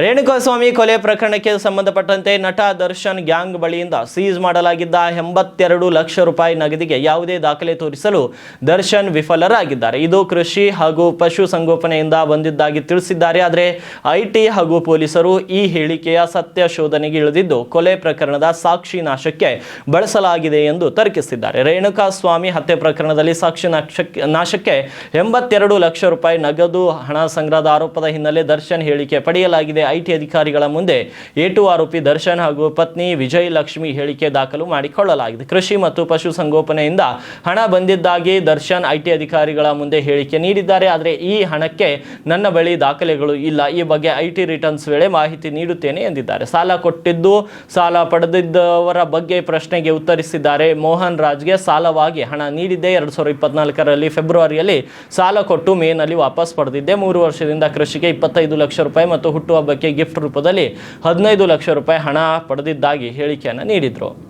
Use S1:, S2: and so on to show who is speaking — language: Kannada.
S1: ರೇಣುಕಾಸ್ವಾಮಿ ಕೊಲೆ ಪ್ರಕರಣಕ್ಕೆ ಸಂಬಂಧಪಟ್ಟಂತೆ ನಟ ದರ್ಶನ್ ಗ್ಯಾಂಗ್ ಬಳಿಯಿಂದ ಸೀಸ್ ಮಾಡಲಾಗಿದ್ದ 82 ಲಕ್ಷ ರೂಪಾಯಿ ನಗದಿಗೆ ಯಾವುದೇ ದಾಖಲೆ ತೋರಿಸಲು ದರ್ಶನ್ ವಿಫಲರಾಗಿದ್ದಾರೆ. ಇದು ಕೃಷಿ ಹಾಗೂ ಪಶು ಸಂಗೋಪನೆಯಿಂದ ಬಂದಿದ್ದಾಗಿ ತಿಳಿಸಿದ್ದಾರೆ. ಆದರೆ ಐಟಿ ಹಾಗೂ ಪೊಲೀಸರು ಈ ಹೇಳಿಕೆಯ ಸತ್ಯ ಶೋಧನೆಗೆ ಇಳಿದಿದ್ದು ಕೊಲೆ ಪ್ರಕರಣದ ಸಾಕ್ಷಿ ನಾಶಕ್ಕೆ ಬಳಸಲಾಗಿದೆ ಎಂದು ತರ್ಕಿಸಿದ್ದಾರೆ. ರೇಣುಕಾಸ್ವಾಮಿ ಹತ್ಯೆ ಪ್ರಕರಣದಲ್ಲಿ ಸಾಕ್ಷಿ ನಾಶಕ್ಕೆ 82 ಲಕ್ಷ ರೂಪಾಯಿ ನಗದು ಹಣ ಸಂಗ್ರಹದ ಆರೋಪದ ಹಿನ್ನೆಲೆ ದರ್ಶನ್ ಹೇಳಿಕೆ ಪಡೆಯಲಾಗಿದೆ. ಐಟಿ ಅಧಿಕಾರಿಗಳ ಮುಂದೆ ಎ2 ಆರೋಪಿ ದರ್ಶನ್ ಹಾಗೂ ಪತ್ನಿ ವಿಜಯ ಲಕ್ಷ್ಮಿ ಹೇಳಿಕೆ ದಾಖಲು ಮಾಡಿಕೊಳ್ಳಲಾಗಿದೆ. ಕೃಷಿ ಮತ್ತು ಪಶು ಸಂಗೋಪನೆಯಿಂದ ಹಣ ಬಂದಿದ್ದಾಗಿ ದರ್ಶನ್ ಐಟಿ ಅಧಿಕಾರಿಗಳ ಮುಂದೆ ಹೇಳಿಕೆ ನೀಡಿದ್ದಾರೆ. ಆದರೆ ಈ ಹಣಕ್ಕೆ ನನ್ನ ಬಳಿ ದಾಖಲೆಗಳು ಇಲ್ಲ. ಈ ಬಗ್ಗೆ ಐಟಿ ರಿಟರ್ನ್ಸ್ ವೇಳೆ ಮಾಹಿತಿ ನೀಡುತ್ತೇನೆ ಎಂದಿದ್ದಾರೆ. ಸಾಲ ಕೊಟ್ಟಿದ್ದು ಸಾಲ ಪಡೆದಿದ್ದವರ ಬಗ್ಗೆ ಪ್ರಶ್ನೆಗೆ ಉತ್ತರಿಸಿದ್ದಾರೆ. ಮೋಹನ್ ರಾಜ್ಗೆ ಸಾಲವಾಗಿ ಹಣ ನೀಡಿದ್ದೆ. 2024ರಲ್ಲಿ ಫೆಬ್ರವರಿಯಲ್ಲಿ ಸಾಲ ಕೊಟ್ಟು ಮೇನಲ್ಲಿ ವಾಪಸ್ ಪಡೆದಿದ್ದೆ. 3 ವರ್ಷದಿಂದ ಕೃಷಿಗೆ 25 ಲಕ್ಷ ರೂಪಾಯಿ ಮತ್ತು ಹುಟ್ಟುಹಬ್ಬಕ್ಕೆ ಗಿಫ್ಟ್ ರೂಪದಲ್ಲಿ 15 ಲಕ್ಷ ರೂಪಾಯಿ ಹಣ ಪಡೆದಿದ್ದಾಗಿ ಹೇಳಿಕೆಯನ್ನು ನೀಡಿದರು.